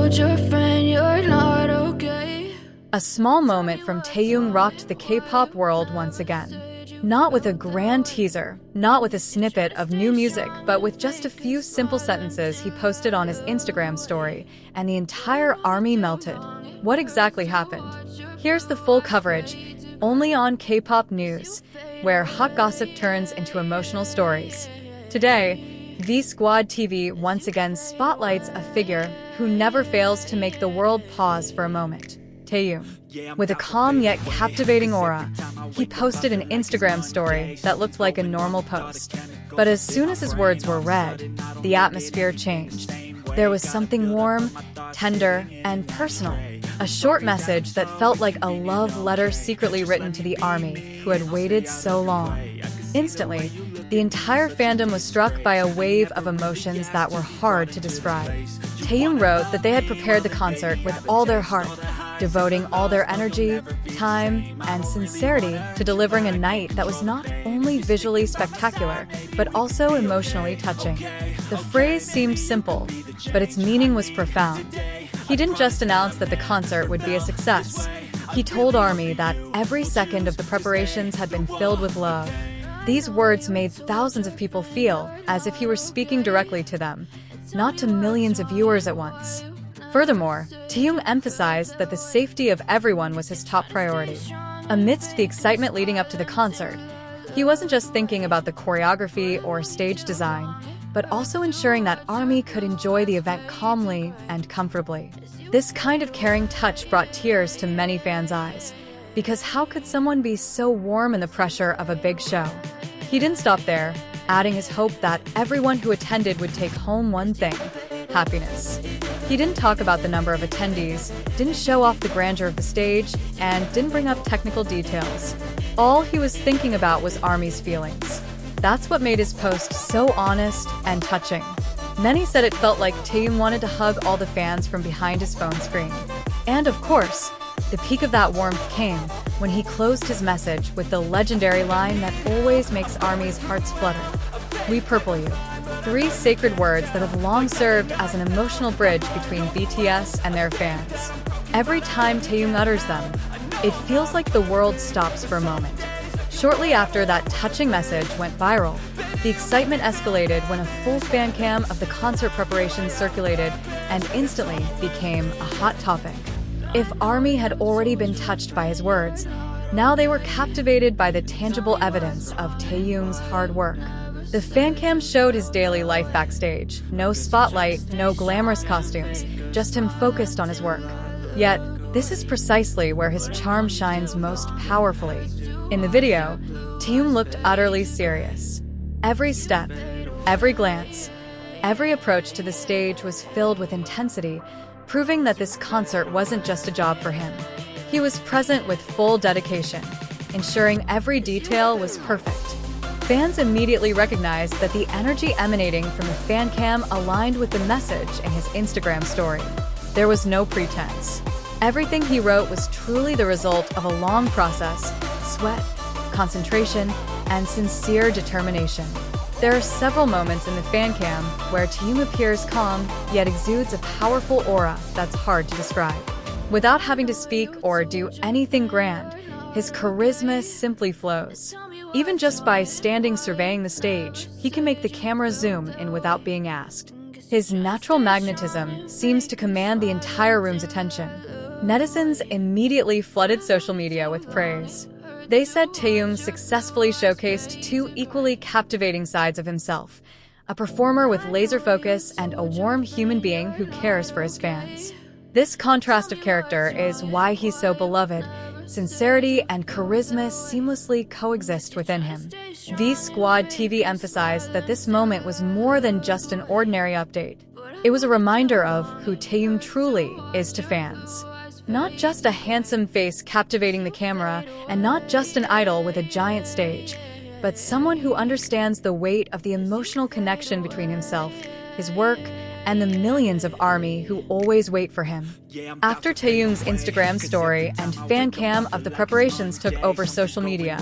told your friend you're not okay. A small moment from Taehyung rocked the K-pop world once again. Not with a grand teaser, not with a snippet of new music, but with just a few simple sentences he posted on his Instagram story, and the entire army melted. What exactly happened? Here's the full coverage, only on K-pop News, where hot gossip turns into emotional stories. Today, V-Squad TV once again spotlights a figure who never fails to make the world pause for a moment. Taehyung. With a calm yet captivating aura, he posted an Instagram story that looked like a normal post. But as soon as his words were read, the atmosphere changed. There was something warm, tender, and personal. A short message that felt like a love letter secretly written to the army who had waited so long. Instantly, the entire fandom was struck by a wave of emotions that were hard to describe. Taehyung wrote that they had prepared the concert with all their heart, devoting all their energy, time, and sincerity to delivering a night that was not only visually spectacular, but also emotionally touching. The phrase seemed simple, but its meaning was profound. He didn't just announce that the concert would be a success. He told ARMY that every second of the preparations had been filled with love. These words made thousands of people feel as if he were speaking directly to them, not to millions of viewers at once. Furthermore, Taehyung emphasized that the safety of everyone was his top priority. Amidst the excitement leading up to the concert, he wasn't just thinking about the choreography or stage design, but also ensuring that ARMY could enjoy the event calmly and comfortably. This kind of caring touch brought tears to many fans' eyes, because how could someone be so warm in the pressure of a big show? He didn't stop there, adding his hope that everyone who attended would take home one thing: happiness. He didn't talk about the number of attendees, didn't show off the grandeur of the stage, and didn't bring up technical details. All he was thinking about was ARMY's feelings. That's what made his post so honest and touching. Many said it felt like Taehyung wanted to hug all the fans from behind his phone screen. And of course, the peak of that warmth came when he closed his message with the legendary line that always makes ARMY's hearts flutter. "We purple you." 3 sacred words that have long served as an emotional bridge between BTS and their fans. Every time Taehyung utters them, it feels like the world stops for a moment. Shortly after that touching message went viral, the excitement escalated when a full fan cam of the concert preparations circulated and instantly became a hot topic. If ARMY had already been touched by his words, now they were captivated by the tangible evidence of Taehyung's hard work. The fan cam showed his daily life backstage. No spotlight, no glamorous costumes, just him focused on his work. Yet, this is precisely where his charm shines most powerfully. In the video, Taehyung looked utterly serious. Every step, every glance, every approach to the stage was filled with intensity, proving that this concert wasn't just a job for him. He was present with full dedication, ensuring every detail was perfect. Fans immediately recognized that the energy emanating from the fan cam aligned with the message in his Instagram story. There was no pretense. Everything he wrote was truly the result of a long process: sweat, concentration, and sincere determination. There are several moments in the fan cam where Taehyung appears calm, yet exudes a powerful aura that's hard to describe. Without having to speak or do anything grand, his charisma simply flows. Even just by standing surveying the stage, he can make the camera zoom in without being asked. His natural magnetism seems to command the entire room's attention. Netizens immediately flooded social media with praise. They said Taehyung successfully showcased 2 equally captivating sides of himself: a performer with laser focus and a warm human being who cares for his fans. This contrast of character is why he's so beloved. Sincerity and charisma seamlessly coexist within him. V-Squad TV emphasized that this moment was more than just an ordinary update. It was a reminder of who Taehyung truly is to fans. Not just a handsome face captivating the camera, and not just an idol with a giant stage, but someone who understands the weight of the emotional connection between himself, his work, and the millions of ARMY who always wait for him. After Taehyung's Instagram story and fan cam of the preparations took over social media,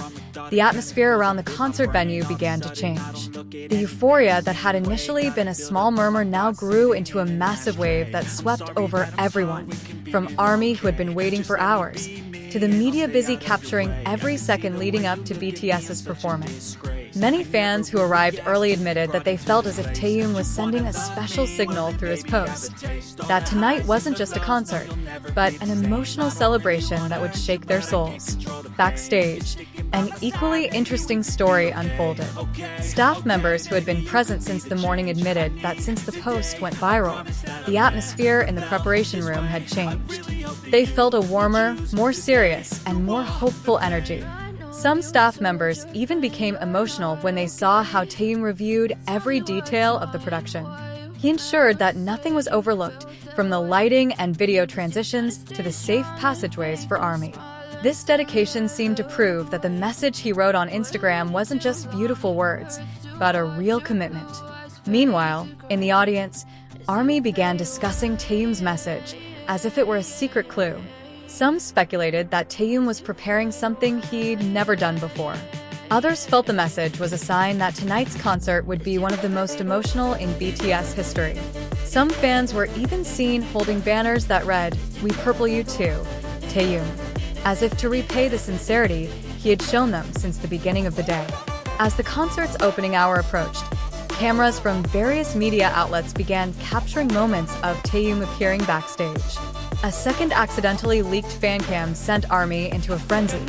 the atmosphere around the concert venue began to change. The euphoria that had initially been a small murmur now grew into a massive wave that swept over everyone, from ARMY who had been waiting for hours, to the media busy capturing every second leading up to BTS's performance. Many fans who arrived early admitted that they felt as if Taehyung was sending a special signal through his post, that tonight wasn't just a concert, but an emotional celebration that would shake their souls. Backstage, an equally interesting story unfolded. Staff members who had been present since the morning admitted that since the post went viral, the atmosphere in the preparation room had changed. They felt a warmer, more serious, and more hopeful energy. Some staff members even became emotional when they saw how Taehyung reviewed every detail of the production. He ensured that nothing was overlooked, from the lighting and video transitions to the safe passageways for ARMY. This dedication seemed to prove that the message he wrote on Instagram wasn't just beautiful words, but a real commitment. Meanwhile, in the audience, ARMY began discussing Taehyung's message as if it were a secret clue. Some speculated that Taehyung was preparing something he'd never done before. Others felt the message was a sign that tonight's concert would be one of the most emotional in BTS history. Some fans were even seen holding banners that read, "We purple you too, Taehyung," as if to repay the sincerity he had shown them since the beginning of the day. As the concert's opening hour approached, cameras from various media outlets began capturing moments of Taehyung appearing backstage. A second accidentally leaked fan cam sent ARMY into a frenzy,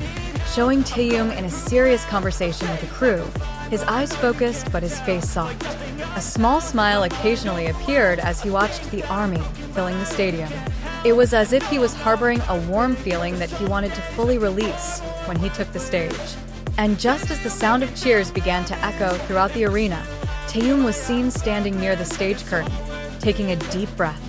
showing Taehyung in a serious conversation with the crew, his eyes focused but his face soft. A small smile occasionally appeared as he watched the ARMY filling the stadium. It was as if he was harboring a warm feeling that he wanted to fully release when he took the stage. And just as the sound of cheers began to echo throughout the arena, Taehyung was seen standing near the stage curtain, taking a deep breath.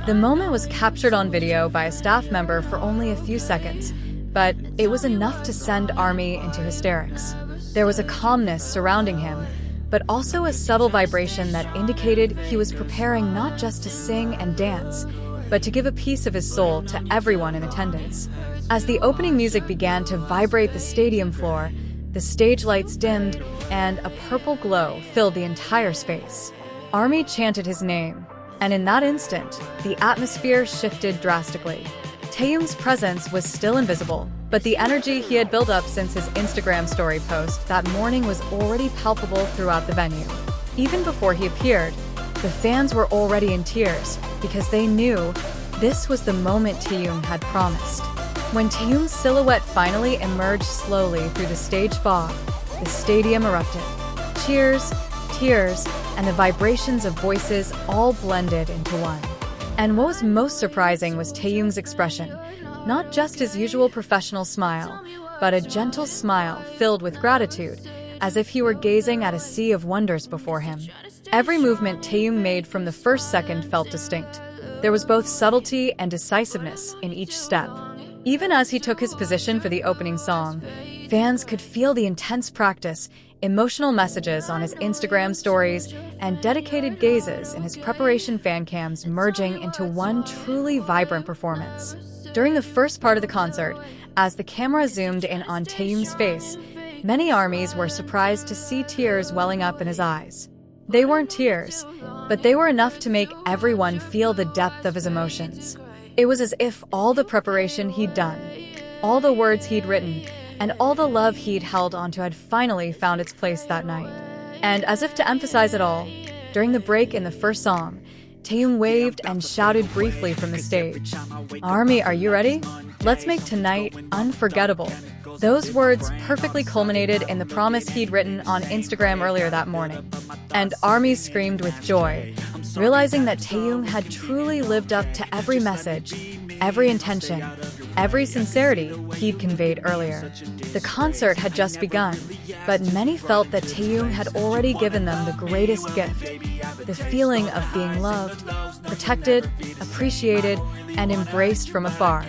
The moment was captured on video by a staff member for only a few seconds, but it was enough to send ARMY into hysterics. There was a calmness surrounding him, but also a subtle vibration that indicated he was preparing not just to sing and dance, but to give a piece of his soul to everyone in attendance. As the opening music began to vibrate the stadium floor, the stage lights dimmed, and a purple glow filled the entire space. ARMY chanted his name, and in that instant, the atmosphere shifted drastically. Taehyung's presence was still invisible, but the energy he had built up since his Instagram story post that morning was already palpable throughout the venue. Even before he appeared, the fans were already in tears because they knew this was the moment Taehyung had promised. When Taehyung's silhouette finally emerged slowly through the stage fog, the stadium erupted. Cheers, tears, and the vibrations of voices all blended into one. And what was most surprising was Taehyung's expression, not just his usual professional smile, but a gentle smile filled with gratitude, as if he were gazing at a sea of wonders before him. Every movement Taehyung made from the first second felt distinct. There was both subtlety and decisiveness in each step. Even as he took his position for the opening song, fans could feel the intense practice, emotional messages on his Instagram stories, and dedicated gazes in his preparation fan cams merging into one truly vibrant performance. During the first part of the concert, as the camera zoomed in on Taehyung's face, many ARMYs were surprised to see tears welling up in his eyes. They weren't tears, but they were enough to make everyone feel the depth of his emotions. It was as if all the preparation he'd done, all the words he'd written, and all the love he'd held onto had finally found its place that night. And as if to emphasize it all, during the break in the first song, Taehyung waved and shouted briefly from the stage, "ARMY, are you ready? Let's make tonight unforgettable." Those words perfectly culminated in the promise he'd written on Instagram earlier that morning. And ARMY screamed with joy, realizing that Taehyung had truly lived up to every message, every intention, every sincerity he'd conveyed earlier. The concert had just begun, but many felt that Taehyung had already given them the greatest gift, the feeling of being loved, protected, appreciated, and embraced from afar.